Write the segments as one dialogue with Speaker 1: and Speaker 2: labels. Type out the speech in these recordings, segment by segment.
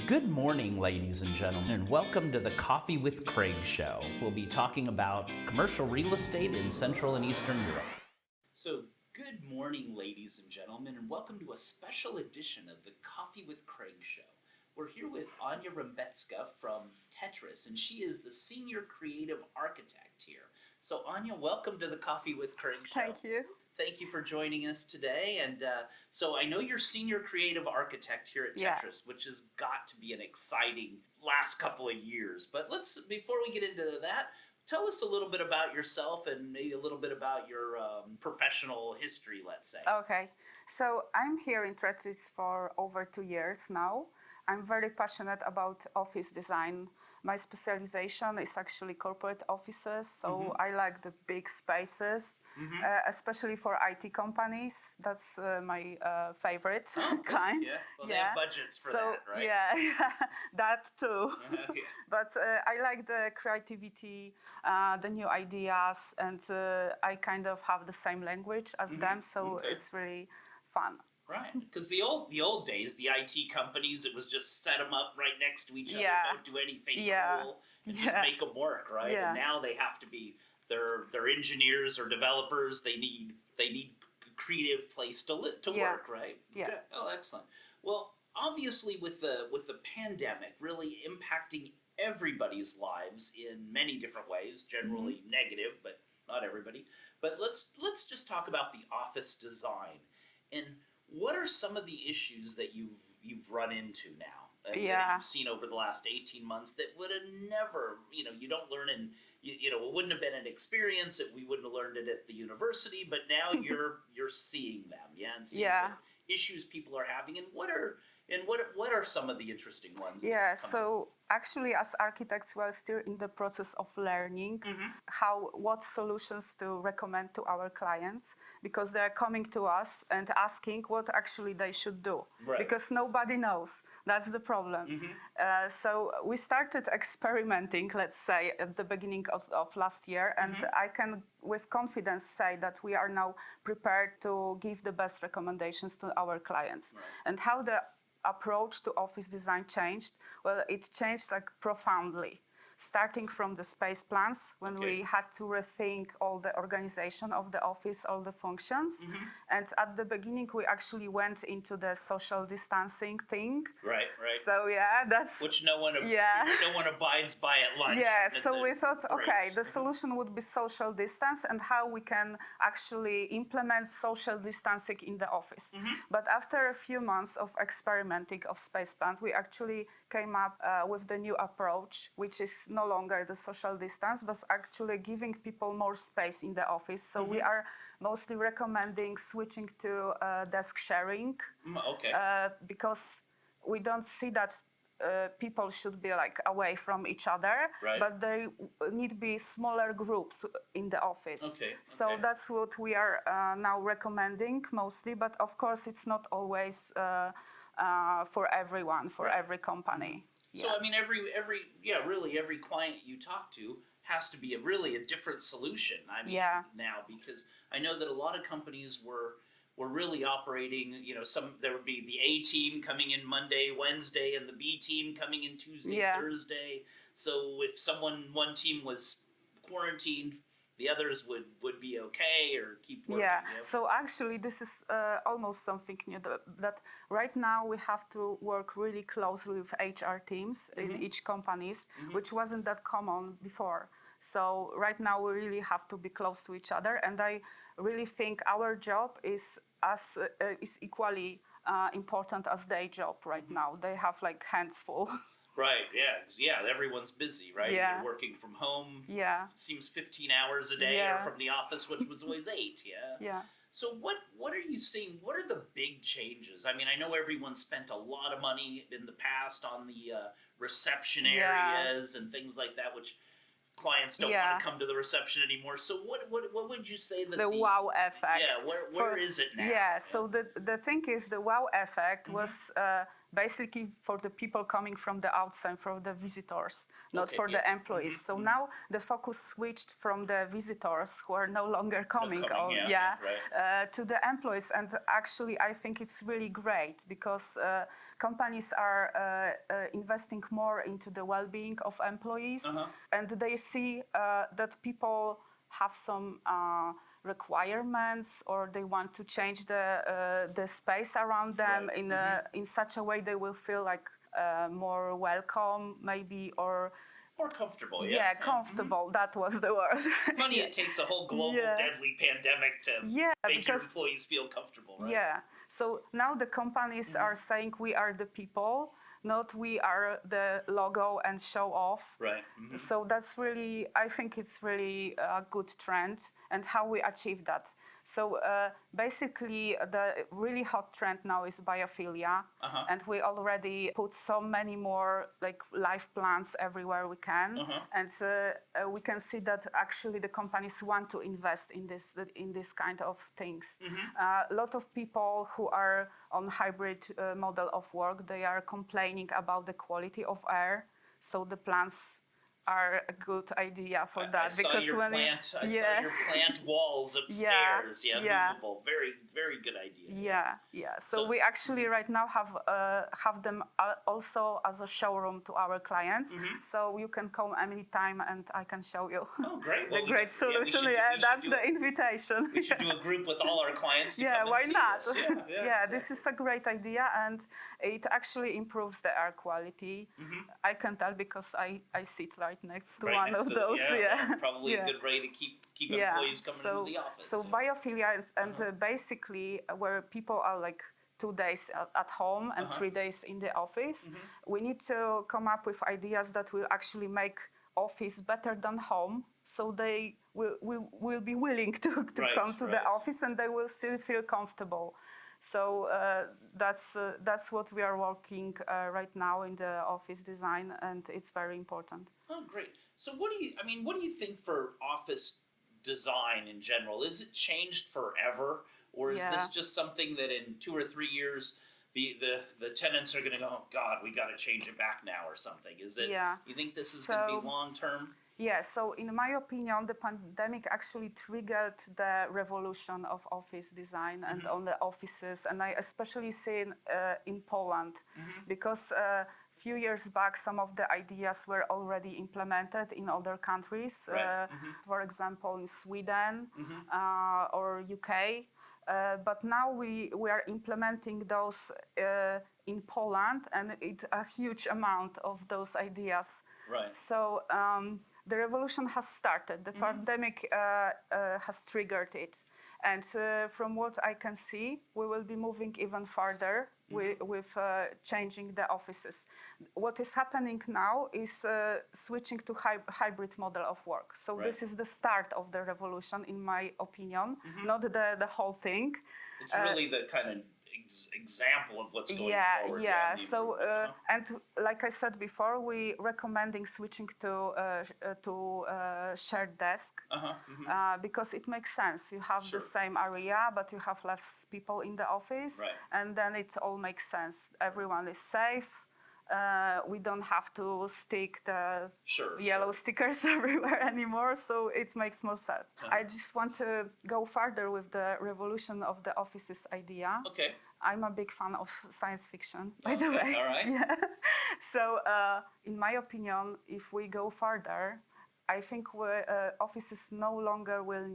Speaker 1: Good morning, ladies and gentlemen, and welcome to the Coffee with Craig show. We'll be talking about commercial real estate in Central and Eastern Europe. So, good morning, ladies and gentlemen, and welcome to a special edition of the Coffee with Craig show. We're here with Anna Rebecka from Tétris, and she is the senior creative architect here. So, Anna, welcome to the Coffee with Craig show.
Speaker 2: Thank you.
Speaker 1: Thank you for joining us today. And so I know you're senior creative architect here at Tétris, which has got to be an exciting last couple of years. But before we get into that, tell us a little bit about yourself and maybe a little bit about your professional history, let's say.
Speaker 2: Okay. So I'm here in Tétris for over 2 years now. I'm very passionate about office design. My specialization is actually corporate offices, so I like the big spaces, especially for IT companies. That's my favorite kind.
Speaker 1: Yeah, well, they have budgets for that, right?
Speaker 2: Yeah, that too. But I like the creativity, the new ideas, and I kind of have the same language as them, so it's really fun.
Speaker 1: Right, because the old days, the IT companies, it was just set them up right next to each other, don't do anything cool, and just make them work, right? And now they have to be, they're engineers or developers. They need creative place to work, right?
Speaker 2: Yeah.
Speaker 1: Oh, excellent. Well, obviously, with the pandemic really impacting everybody's lives in many different ways, generally negative, but not everybody. But let's just talk about the office design and what are some of the issues that you've run into now that you've seen over the last 18 months that would have never, you don't learn it wouldn't have been an experience that we wouldn't have learned it at the university, but now you're seeing them, and seeing what issues people are having, and what are some of the interesting ones?
Speaker 2: So actually, as architects, we're still in the process of learning what solutions to recommend to our clients, because they're coming to us and asking what actually they should do, because nobody knows. That's the problem. So we started experimenting, let's say, at the beginning of last year, and I can with confidence say that we are now prepared to give the best recommendations to our clients. And how the approach to office design changed? Well, it changed profoundly. Starting from the space plans, when we had to rethink all the organization of the office, all the functions. And at the beginning, we actually went into the social distancing thing.
Speaker 1: Right.
Speaker 2: So that's...
Speaker 1: Which no one abides by at lunch.
Speaker 2: So we thought, the solution would be social distance and how we can actually implement social distancing in the office. But after a few months of experimenting of space plans, we actually came up with the new approach, which is no longer the social distance, but actually giving people more space in the office. So we are mostly recommending switching to desk sharing, because we don't see that people should be away from each other, but they need to be smaller groups in the office. So that's what we are now recommending mostly, but of course it's not always for everyone, for every company.
Speaker 1: So I mean, every client you talk to has to be a different solution. I mean, now, because I know that a lot of companies were really operating. There would be the A team coming in Monday, Wednesday, and the B team coming in Tuesday, Thursday. So if one team was quarantined, the others would be okay or keep working.
Speaker 2: So actually this is almost something new, that right now we have to work really closely with HR teams in each companies, which wasn't that common before. So right now we really have to be close to each other, and I really think our job is equally important as their job right now. They have hands full.
Speaker 1: Right, everyone's busy, right? You're working from home. It seems 15 hours a day, or from the office, which was always 8, So what are you seeing? What are the big changes? I mean, I know everyone spent a lot of money in the past on the reception areas and things like that, which clients don't want to come to the reception anymore. So what would you say that
Speaker 2: the wow effect?
Speaker 1: Where is it now?
Speaker 2: So the thing is, the wow effect was basically for the people coming from the outside, for the visitors, not
Speaker 1: Okay,
Speaker 2: for
Speaker 1: yeah.
Speaker 2: the employees. So now the focus switched from the visitors who are no longer coming, to the employees. And actually, I think it's really great because companies are investing more into the well-being of employees, and they see that people have some requirements, or they want to change the space around them in such a way they will feel like more welcome, maybe, or
Speaker 1: more comfortable.
Speaker 2: Comfortable. That was the word.
Speaker 1: Funny, it takes a whole global deadly pandemic to make your employees feel comfortable, right?
Speaker 2: Yeah. So now the companies are saying we are the people, not we are the logo and show off.
Speaker 1: Right.
Speaker 2: So that's really, I think it's really a good trend, and how we achieve that. So basically, the really hot trend now is biophilia, and we already put so many more like life plants everywhere we can, and we can see that actually the companies want to invest in this kind of things. A lot of people who are on hybrid model of work, they are complaining about the quality of air, so the plants are a good idea for that.
Speaker 1: I saw your plant walls upstairs. Movable. Very, very good idea.
Speaker 2: So we actually right now have them also as a showroom to our clients. So you can come anytime and I can show you
Speaker 1: great.
Speaker 2: the great solution. That's the invitation.
Speaker 1: We should do a group with all our clients to come and
Speaker 2: why
Speaker 1: see
Speaker 2: not?
Speaker 1: us. Exactly.
Speaker 2: This is a great idea, and it actually improves the air quality. I can tell because I sit right next to one of those.
Speaker 1: Probably a good way to keep employees coming into the office.
Speaker 2: So biophilia is, and basically where people are like 2 days at home and 3 days in the office, we need to come up with ideas that will actually make office better than home, so they will be willing to come to the office, and they will still feel comfortable. So that's what we are working right now in the office design, and it's very important.
Speaker 1: Oh, great. So what do you think for office design in general? Is it changed forever, or is this just something that in 2 or 3 years the tenants are going to go, oh God, we got to change it back now or something? Is it? You think this is going to be long term?
Speaker 2: Yeah, so in my opinion, the pandemic actually triggered the revolution of office design and on the offices, and I especially see it in Poland, because few years back, some of the ideas were already implemented in other countries, for example, in Sweden or UK. But now we are implementing those in Poland, and it's a huge amount of those ideas.
Speaker 1: Right.
Speaker 2: So the revolution has started. The pandemic has triggered it. And from what I can see, we will be moving even further with changing the offices. What is happening now is switching to hybrid model of work. So this is the start of the revolution, in my opinion, not the whole thing.
Speaker 1: It's really the kind of example of what's going forward.
Speaker 2: So and like I said before, we recommending switching to shared desk because it makes sense. You have the same area, but you have less people in the office, and then it all makes sense. Everyone is safe. We don't have to stick the yellow stickers everywhere anymore, so it makes more sense. I just want to go further with the revolution of the offices idea.
Speaker 1: Okay.
Speaker 2: I'm a big fan of science fiction, by the way.
Speaker 1: All right.
Speaker 2: So, in my opinion, if we go further, I think offices no longer will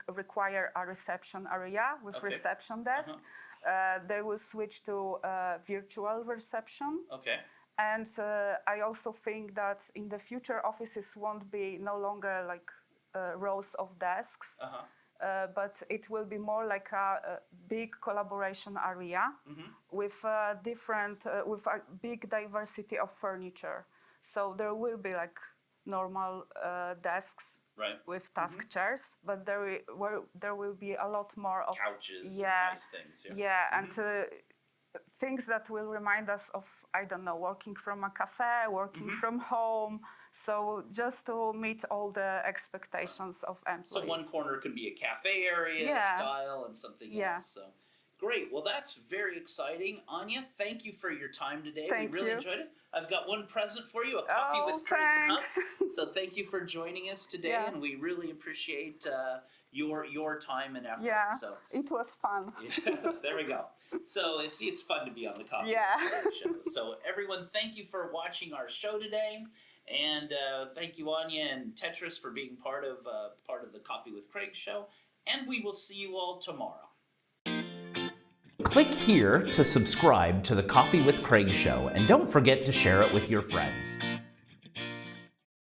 Speaker 2: require a reception area with reception desk. They will switch to virtual reception.
Speaker 1: Okay.
Speaker 2: And I also think that in the future, offices won't be no longer like rows of desks, but it will be more like a big collaboration area with with a big diversity of furniture. So there will be like normal desks with task chairs, but there will be a lot more of
Speaker 1: couches, nice things.
Speaker 2: And things that will remind us of, I don't know, working from a cafe, working from home. So just to meet all the expectations of employees.
Speaker 1: So one corner can be a cafe area style and something else. So Great. Well, that's very exciting. Anya, thank you for your time today.
Speaker 2: Thank
Speaker 1: we really
Speaker 2: you.
Speaker 1: enjoyed it. I've got one present for you, a coffee
Speaker 2: Oh,
Speaker 1: with Craig
Speaker 2: thanks.
Speaker 1: cup. So thank you for joining us today,
Speaker 2: Yeah.
Speaker 1: and we really appreciate your time and effort.
Speaker 2: Yeah,
Speaker 1: So
Speaker 2: it was fun.
Speaker 1: yeah, there we go. So see, it's fun to be on the Coffee
Speaker 2: Yeah.
Speaker 1: with Craig show. So everyone, thank you for watching our show today, and thank you, Anya and Tétris, for being part of the Coffee with Craig show. And we will see you all tomorrow.
Speaker 3: Click here to subscribe to the Coffee with Craig show, and don't forget to share it with your friends.